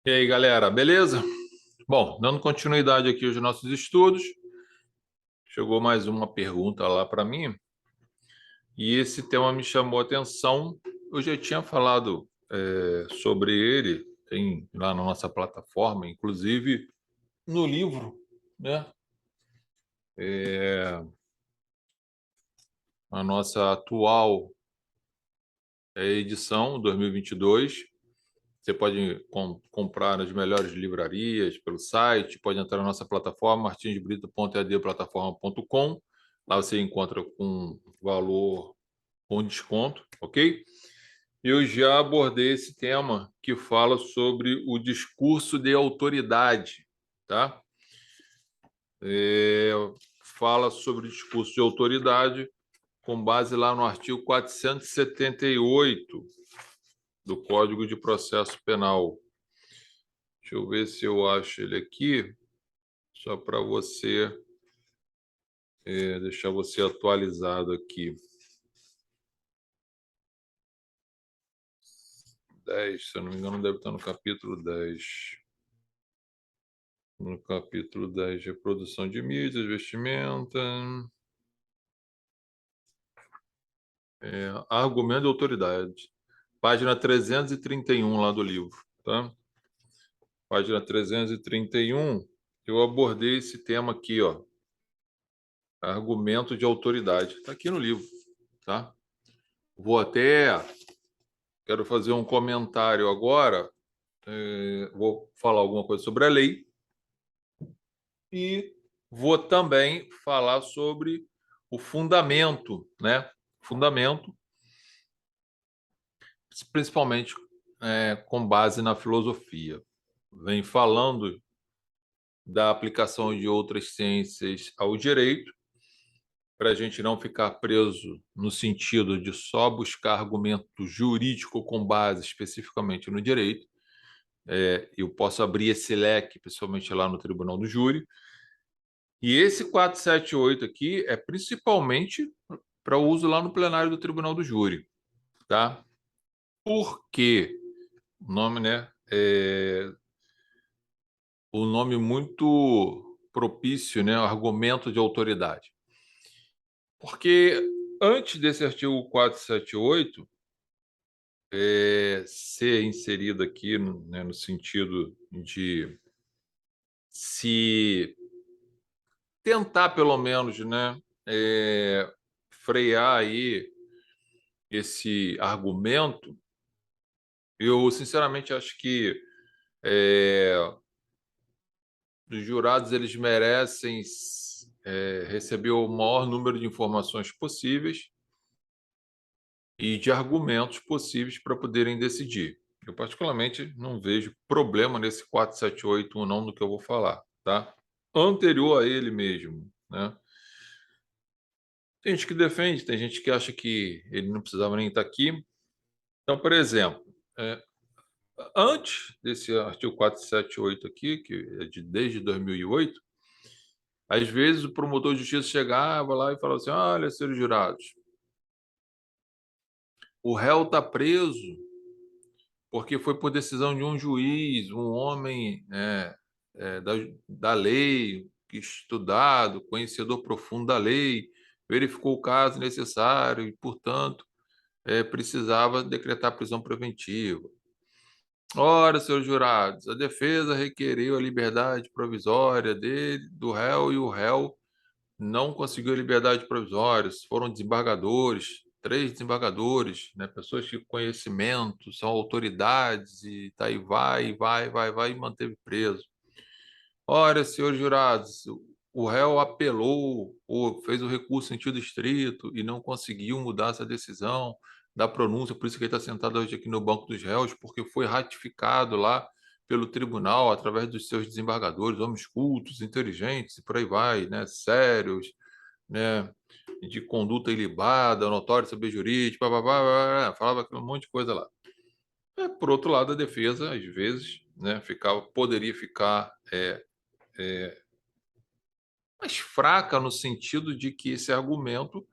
E aí, galera, beleza? Bom, dando continuidade aqui aos nossos estudos, chegou mais uma pergunta lá para mim e esse tema me chamou a atenção. Eu já tinha falado sobre ele, tem lá na nossa plataforma, inclusive no livro, né? É, a nossa atual edição 2022. Você pode comprar nas melhores livrarias pelo site, pode entrar na nossa plataforma martinsbrito.eadplataforma.com. Lá você encontra com valor com desconto, ok? Eu já abordei esse tema que fala sobre o discurso de autoridade, tá? É, fala sobre o discurso de autoridade com base lá no artigo 478 do Código de Processo Penal. Deixa eu ver se eu acho ele aqui, só para você deixar você atualizado aqui. 10, se eu não me engano, deve estar no capítulo 10. No capítulo 10, reprodução de mídias, vestimenta. Argumento de autoridade. Página 331 lá do livro, tá? Página 331, eu abordei esse tema aqui, ó. Argumento de autoridade. Está aqui no livro, tá? Vou até Quero fazer um comentário agora. Vou falar alguma coisa sobre a lei e vou também falar sobre o fundamento, né? Fundamento, principalmente com base na filosofia. Vem falando da aplicação de outras ciências ao direito, para a gente não ficar preso no sentido de só buscar argumento jurídico com base especificamente no direito. Eu posso abrir esse leque, principalmente lá no Tribunal do Júri. E esse 478 aqui é principalmente para uso lá no plenário do Tribunal do Júri, tá? Por quê? O nome, né? O nome muito propício, né? Argumento de autoridade. Porque antes desse artigo 478 ser inserido aqui, né, no sentido de se tentar, pelo menos, né, frear aí esse argumento, eu sinceramente acho que os jurados eles merecem receber o maior número de informações possíveis e de argumentos possíveis para poderem decidir. Eu, particularmente, não vejo problema nesse 478 não do que eu vou falar, tá? Anterior a ele mesmo, né? Tem gente que defende, tem gente que acha que ele não precisava nem estar aqui. Então, por exemplo, antes desse artigo 478 aqui, que é desde 2008, às vezes o promotor de justiça chegava lá e falava assim: olha, senhores jurados, o réu está preso porque foi por decisão de um juiz, um homem da lei, estudado, conhecedor profundo da lei, verificou o caso necessário e, portanto, precisava decretar prisão preventiva. Ora, senhores jurados, a defesa requeriu a liberdade provisória do réu e o réu não conseguiu a liberdade provisória. Foram desembargadores, 3 desembargadores, né, pessoas de conhecimento, são autoridades e tá aí vai e manteve preso. Ora, senhores jurados, o réu apelou ou fez o recurso em sentido estrito e não conseguiu mudar essa decisão da pronúncia, por isso que ele está sentado hoje aqui no banco dos réus, porque foi ratificado lá pelo tribunal através dos seus desembargadores, homens cultos, inteligentes e por aí vai, né, sérios, né, de conduta ilibada, notório saber jurídico, falava um monte de coisa lá. Por outro lado, a defesa, às vezes, né, poderia ficar mais fraca no sentido de que esse argumento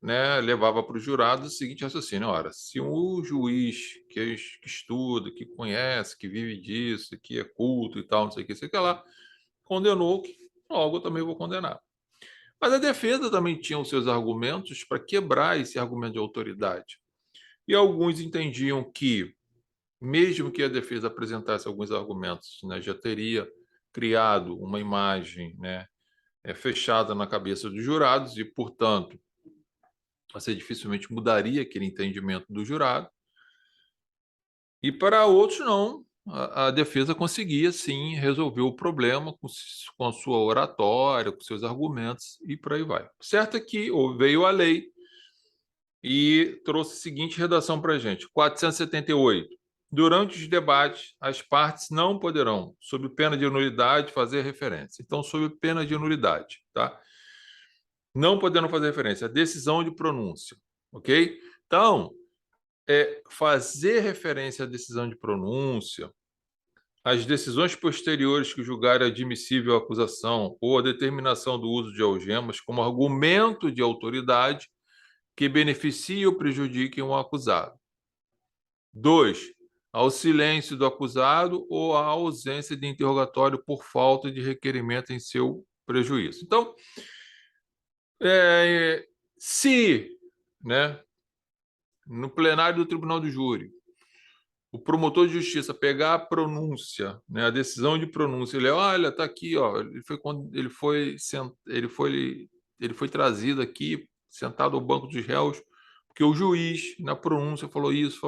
né, levava para os jurados o seguinte raciocínio: ora, se um juiz que estuda, que conhece, que vive disso, que é culto e tal, não sei o que, sei o que lá, condenou, logo eu também vou condenar. Mas a defesa também tinha os seus argumentos para quebrar esse argumento de autoridade. E alguns entendiam que, mesmo que a defesa apresentasse alguns argumentos, né, já teria criado uma imagem, né, fechada na cabeça dos jurados e, portanto, você dificilmente mudaria aquele entendimento do jurado. E para outros, não. A defesa conseguia, sim, resolver o problema com a sua oratória, com seus argumentos e por aí vai. Certo é que veio a lei e trouxe a seguinte redação para a gente: 478. Durante os debates, as partes não poderão, sob pena de nulidade, fazer referência. Então, sob pena de nulidade, tá? Não podendo fazer referência à decisão de pronúncia, ok? Então, fazer referência à decisão de pronúncia, às decisões posteriores que julgarem admissível a acusação ou a determinação do uso de algemas como argumento de autoridade que beneficie ou prejudiquem o acusado. 2. Ao silêncio do acusado ou à ausência de interrogatório por falta de requerimento em seu prejuízo. Então, se, né, no plenário do Tribunal do Júri, o promotor de justiça pegar a pronúncia, né, a decisão de pronúncia, ele olha, está aqui, ó, ele foi trazido aqui, sentado ao banco dos réus, porque o juiz na pronúncia falou isso,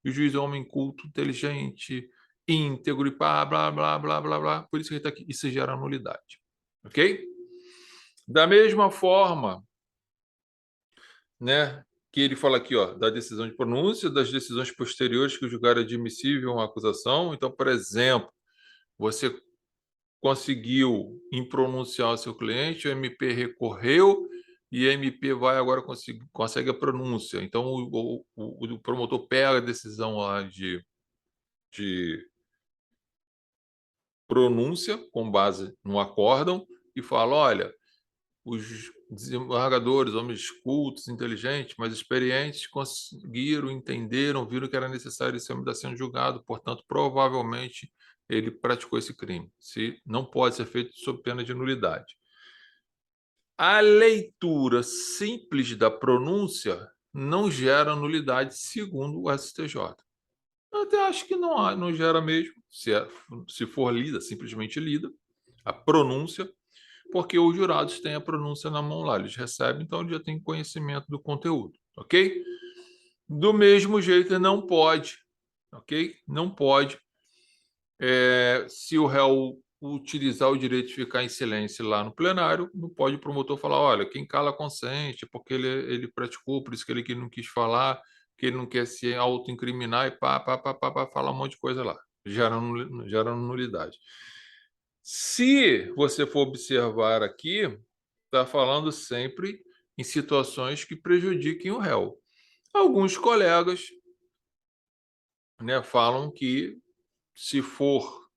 e o juiz é um homem culto, inteligente, íntegro e pá, blá, blá, blá, blá, blá, por isso que ele está aqui. Isso gera nulidade, ok? Da mesma forma, né, que ele fala aqui, ó, da decisão de pronúncia, das decisões posteriores que julgar admissível uma acusação. Então, por exemplo, você conseguiu impronunciar o seu cliente, o MP recorreu e a MP vai agora consegue a pronúncia. Então, o promotor pega a decisão lá de pronúncia com base no acórdão e fala, olha, os desembargadores, homens cultos, inteligentes, mas experientes, conseguiram, entenderam, viram que era necessário esse homem estar sendo julgado, portanto, provavelmente ele praticou esse crime. Se não pode ser feito sob pena de nulidade. A leitura simples da pronúncia não gera nulidade, segundo o STJ. Eu até acho que não gera mesmo, se for lida, simplesmente lida, a pronúncia, porque os jurados têm a pronúncia na mão lá, eles recebem, então eles já têm conhecimento do conteúdo, ok? Do mesmo jeito, não pode, ok? Não pode, se o réu utilizar o direito de ficar em silêncio lá no plenário, não pode o promotor falar, olha, quem cala consente, porque ele praticou, por isso que ele não quis falar, que ele não quer se autoincriminar e falar um monte de coisa lá, gera nulidade. Se você for observar aqui, está falando sempre em situações que prejudiquem o réu. Alguns colegas, né, falam que se for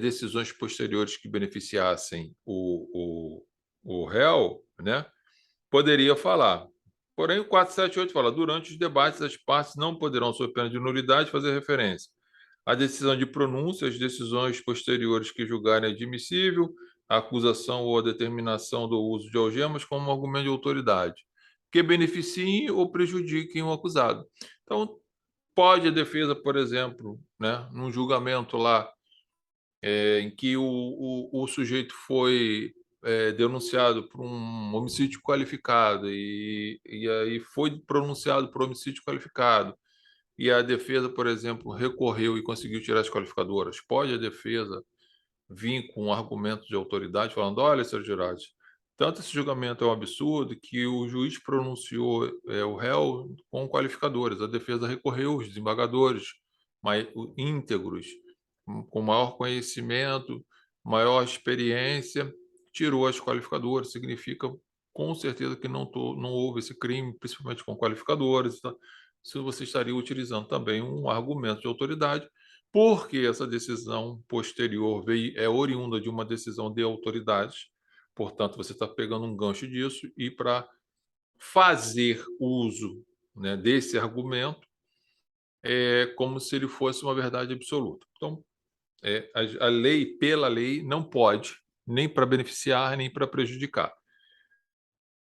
decisões posteriores que beneficiassem o réu, né, poderia falar. Porém, o 478 fala: durante os debates, as partes não poderão, sob pena de nulidade, fazer referência à decisão de pronúncia, às decisões posteriores que julgarem admissível a acusação ou a determinação do uso de algemas como argumento de autoridade, que beneficiem ou prejudiquem o acusado. Então, pode a defesa, por exemplo, né, num julgamento lá, em que o sujeito foi denunciado por um homicídio qualificado e aí foi pronunciado por homicídio qualificado e a defesa, por exemplo, recorreu e conseguiu tirar as qualificadoras, pode a defesa vir com um argumento de autoridade falando, olha, senhor Girardi, tanto esse julgamento é um absurdo que o juiz pronunciou o réu com qualificadores, a defesa recorreu, os desembargadores íntegros, com maior conhecimento, maior experiência, tirou as qualificadoras, significa com certeza que não houve esse crime, principalmente com qualificadores. Então, se você estaria utilizando também um argumento de autoridade, porque essa decisão posterior é oriunda de uma decisão de autoridade, portanto, você está pegando um gancho disso e para fazer uso, né, desse argumento como se ele fosse uma verdade absoluta. Então, a lei, pela lei, não pode, nem para beneficiar, nem para prejudicar.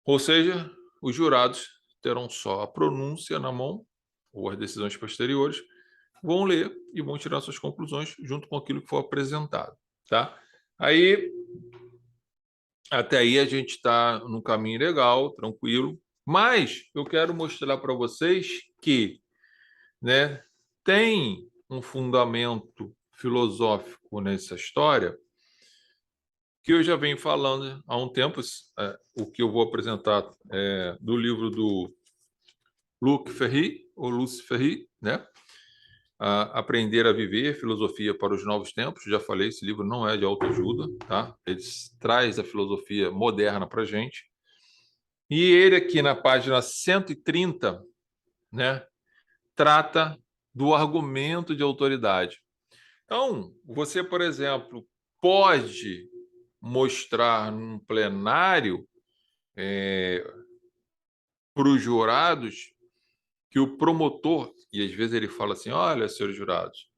Ou seja, os jurados terão só a pronúncia na mão, ou as decisões posteriores, vão ler e vão tirar suas conclusões junto com aquilo que for apresentado. Tá? Aí, até aí a gente está num caminho legal, tranquilo, mas eu quero mostrar para vocês que, né, tem um fundamento filosófico nessa história que eu já venho falando há um tempo. O que eu vou apresentar do livro do Luc Ferry, ou Luce Ferry, né? Aprender a Viver, Filosofia para os Novos Tempos. Já falei, esse livro não é de autoajuda, tá? Ele traz a filosofia moderna para a gente. E ele aqui na página 130, né, trata do argumento de autoridade. Então, você, por exemplo, pode mostrar num plenário para os jurados que o promotor, e às vezes ele fala assim, olha, senhores jurados,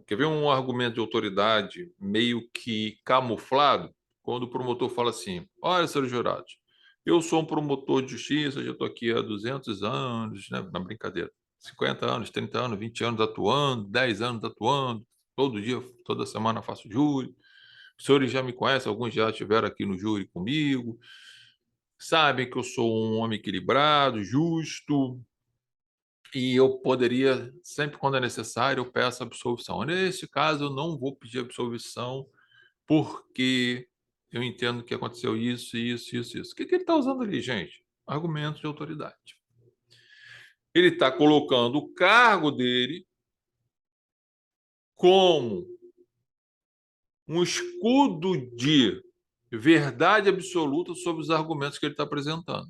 quer ver um argumento de autoridade meio que camuflado? Quando o promotor fala assim, olha, senhores jurados, eu sou um promotor de justiça, já estou aqui há 200 anos, né, na brincadeira, 50 anos, 30 anos, 20 anos atuando, 10 anos atuando, todo dia, toda semana faço júri. Os senhores já me conhecem, alguns já estiveram aqui no júri comigo, sabem que eu sou um homem equilibrado, justo, e eu poderia, sempre quando é necessário, eu peço absolvição. Neste caso, eu não vou pedir absolvição porque eu entendo que aconteceu isso, isso, isso, isso. O que ele está usando ali, gente? Argumentos de autoridade. Ele está colocando o cargo dele como um escudo de verdade absoluta sobre os argumentos que ele está apresentando.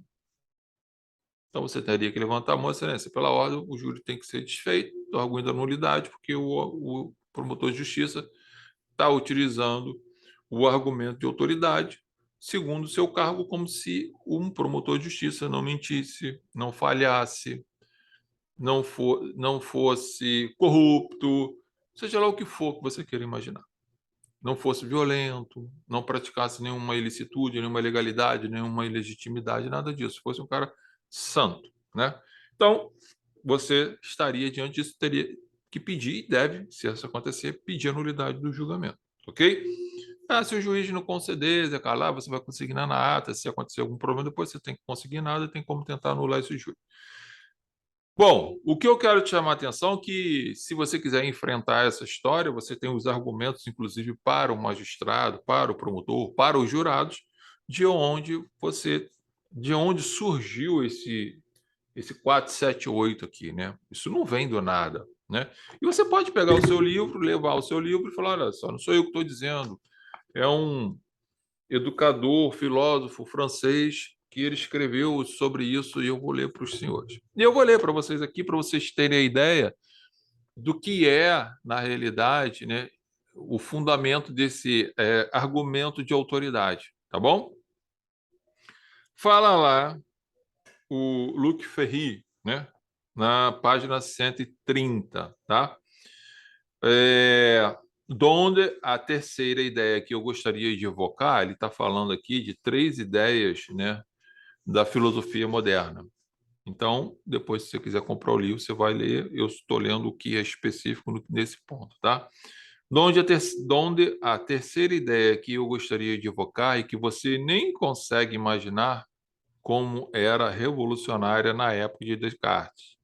Então, você teria que levantar a mão, excelência. Pela ordem, o júri tem que ser desfeito do argumento da nulidade, porque o promotor de justiça está utilizando o argumento de autoridade segundo o seu cargo, como se um promotor de justiça não mentisse, não falhasse, não fosse corrupto, seja lá o que for que você queira imaginar. Não fosse violento, não praticasse nenhuma ilicitude, nenhuma ilegalidade, nenhuma ilegitimidade, nada disso. Fosse um cara santo, né? Então, você estaria diante disso, teria que pedir, e deve, se isso acontecer, pedir a nulidade do julgamento, ok? Se o juiz não conceder, Zé Calar, você vai consignar na ata. Se acontecer algum problema, depois você tem que conseguir nada, tem como tentar anular esse júri. Bom, o que eu quero te chamar a atenção é que, se você quiser enfrentar essa história, você tem os argumentos, inclusive, para o magistrado, para o promotor, para os jurados, de onde surgiu esse 478 aqui, né? Isso não vem do nada, né? E você pode pegar o seu livro, levar o seu livro e falar, olha só, não sou eu que estou dizendo, é um educador, filósofo francês, que ele escreveu sobre isso, e eu vou ler para os senhores. E eu vou ler para vocês aqui, para vocês terem a ideia do que é, na realidade, né, o fundamento desse argumento de autoridade, tá bom? Fala lá o Luc Ferry, né, na página 130, tá? Donde a terceira ideia que eu gostaria de evocar, ele está falando aqui de 3 ideias, né, da filosofia moderna. Então, depois, se você quiser comprar o livro, você vai ler. Eu estou lendo o que é específico nesse ponto, tá? Donde a terceira ideia que eu gostaria de evocar e que você nem consegue imaginar como era revolucionária na época de Descartes.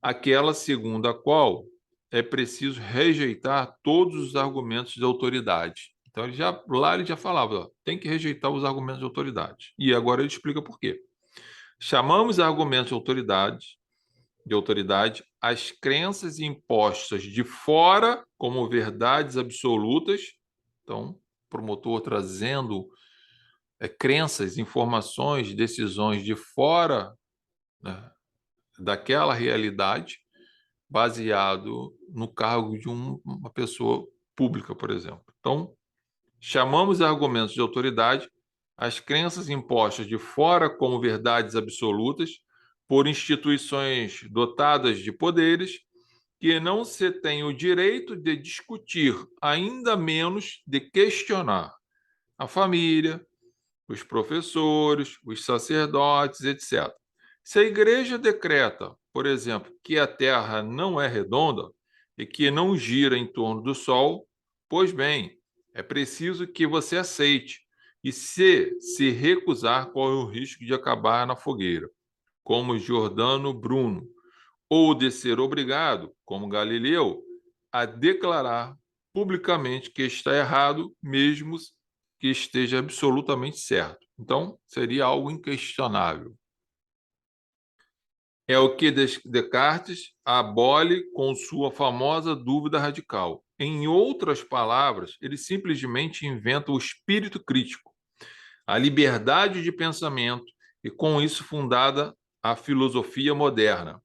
Aquela segundo a qual é preciso rejeitar todos os argumentos de autoridade. Então, lá ele já falava, ó, tem que rejeitar os argumentos de autoridade. E agora ele explica por quê. Chamamos argumentos de autoridade as crenças impostas de fora como verdades absolutas. Então, o promotor trazendo crenças, informações, decisões de fora, né, daquela realidade, baseado no cargo de uma pessoa pública, por exemplo. Então, chamamos argumentos de autoridade as crenças impostas de fora como verdades absolutas por instituições dotadas de poderes que não se tem o direito de discutir, ainda menos de questionar. A família, os professores, os sacerdotes, etc. Se a igreja decreta, por exemplo, que a Terra não é redonda e que não gira em torno do Sol, pois bem, é preciso que você aceite. E se recusar, corre o risco de acabar na fogueira, como Giordano Bruno, ou de ser obrigado, como Galileu, a declarar publicamente que está errado, mesmo que esteja absolutamente certo. Então, seria algo inquestionável. É o que Descartes abole com sua famosa dúvida radical. Em outras palavras, ele simplesmente inventa o espírito crítico, a liberdade de pensamento e, com isso, fundada a filosofia moderna.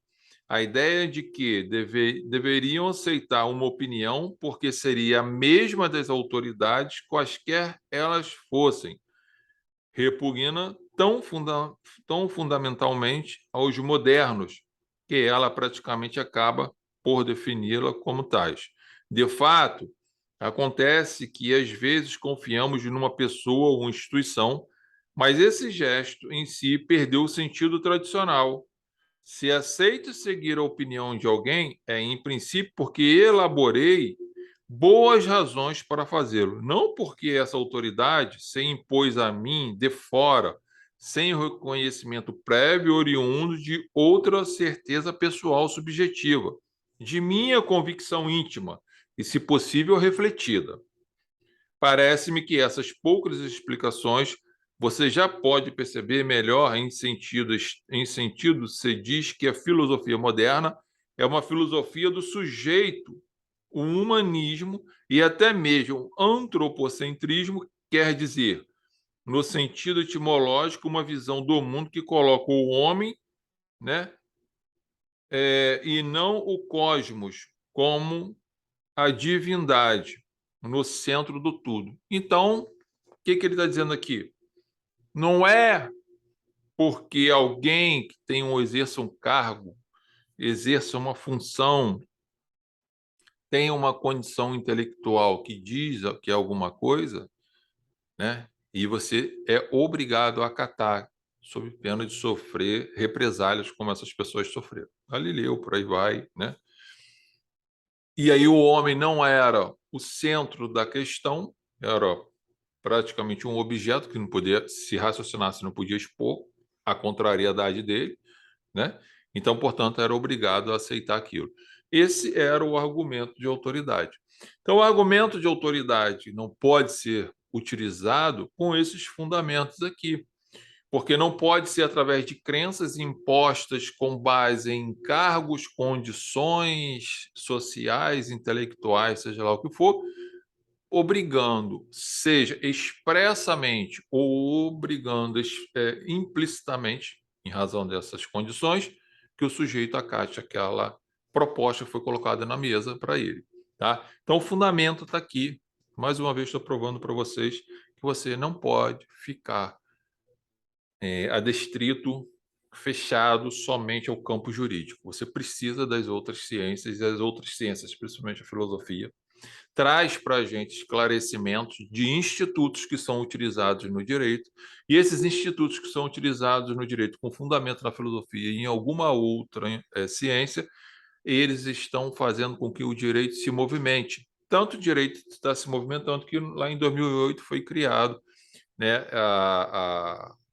A ideia de que deveriam aceitar uma opinião porque seria a mesma das autoridades, quaisquer elas fossem, repugna tão fundamentalmente aos modernos que ela praticamente acaba por defini-la como tais. De fato, acontece que às vezes confiamos numa pessoa ou instituição, mas esse gesto em si perdeu o sentido tradicional. Se aceito seguir a opinião de alguém, é em princípio porque elaborei boas razões para fazê-lo, não porque essa autoridade se impôs a mim de fora, sem reconhecimento prévio oriundo de outra certeza pessoal subjetiva, de minha convicção íntima e, se possível, refletida. Parece-me que essas poucas explicações você já pode perceber melhor em sentido se diz que a filosofia moderna é uma filosofia do sujeito, o humanismo e até mesmo o antropocentrismo, quer dizer, no sentido etimológico, uma visão do mundo que coloca o homem, né, e não o cosmos como a divindade no centro do tudo. Então, o que ele está dizendo aqui? Não é porque alguém que tem exerça um cargo, exerça uma função, tem uma condição intelectual que diz que é alguma coisa, né? E você é obrigado a acatar, sob pena de sofrer represálias como essas pessoas sofreram. Galileu, por aí vai, né? E aí o homem não era o centro da questão, era praticamente um objeto que não podia se raciocinasse, não podia expor a contrariedade dele, né? Então, portanto, era obrigado a aceitar aquilo. Esse era o argumento de autoridade. Então, o argumento de autoridade não pode ser utilizado com esses fundamentos aqui, porque não pode ser através de crenças impostas com base em cargos, condições sociais, intelectuais, seja lá o que for, obrigando, seja expressamente ou obrigando implicitamente, em razão dessas condições, que o sujeito acate aquela proposta que foi colocada na mesa para ele. Tá? Então, o fundamento está aqui. Mais uma vez, estou provando para vocês que você não pode ficar adestrito, fechado somente ao campo jurídico. Você precisa das outras ciências, e as outras ciências, principalmente a filosofia, traz para a gente esclarecimentos de institutos que são utilizados no direito, e esses institutos que são utilizados no direito com fundamento na filosofia e em alguma outra ciência, eles estão fazendo com que o direito se movimente. Tanto o direito está se movimentando que lá em 2008 foi criado, né,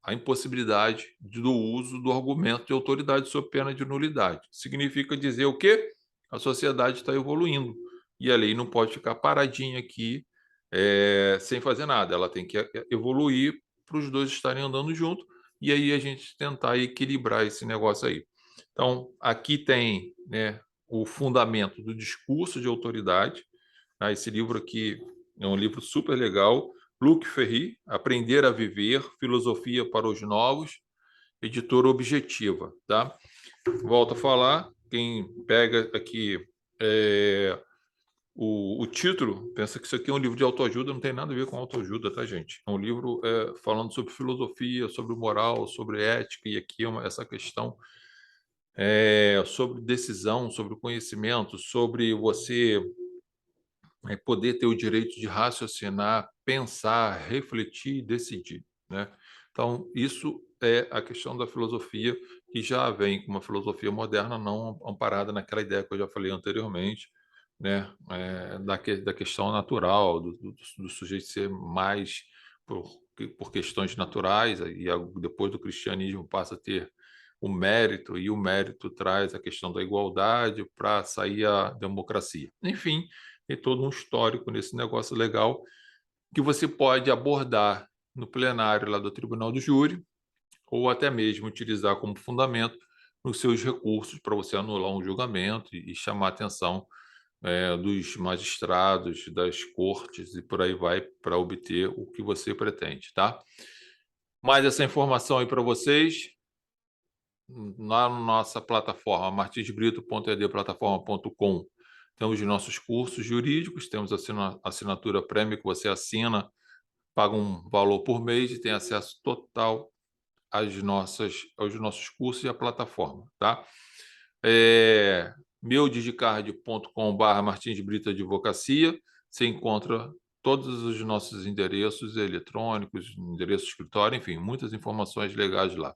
a impossibilidade do uso do argumento de autoridade sob pena de nulidade. Significa dizer o quê? A sociedade está evoluindo e a lei não pode ficar paradinha aqui sem fazer nada. Ela tem que evoluir para os dois estarem andando junto e aí a gente tentar equilibrar esse negócio aí. Então, aqui tem, né, o fundamento do discurso de autoridade. Tá? Esse livro aqui é um livro super legal. Luc Ferry, Aprender a Viver, Filosofia para os Novos, editora Objetiva. Tá? Volto a falar, quem pega aqui o título, pensa que isso aqui é um livro de autoajuda, não tem nada a ver com autoajuda, tá, gente? É um livro falando sobre filosofia, sobre moral, sobre ética, e aqui essa questão sobre decisão, sobre conhecimento, sobre você poder ter o direito de raciocinar, pensar, refletir e decidir, né? Então, isso é a questão da filosofia, que já vem com uma filosofia moderna não amparada naquela ideia que eu já falei anteriormente, né? Da questão natural, do sujeito ser mais por questões naturais, depois do cristianismo passa a ter o mérito, e o mérito traz a questão da igualdade para sair a democracia. Enfim, tem todo um histórico nesse negócio legal que você pode abordar no plenário lá do Tribunal do Júri, ou até mesmo utilizar como fundamento nos seus recursos para você anular um julgamento e chamar a atenção dos magistrados, das cortes e por aí vai, para obter o que você pretende, tá? Mais essa informação aí para vocês na nossa plataforma martinsbrito.edplataforma.com. Temos os nossos cursos jurídicos, temos a assinatura prêmio que você assina, paga um valor por mês e tem acesso total aos nossos cursos e à plataforma, tá? Meudigicard.com.br Martins Brito Advocacia, você encontra todos os nossos endereços eletrônicos, endereço de escritório, enfim, muitas informações legais lá.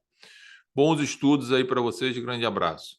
Bons estudos aí para vocês, grande abraço.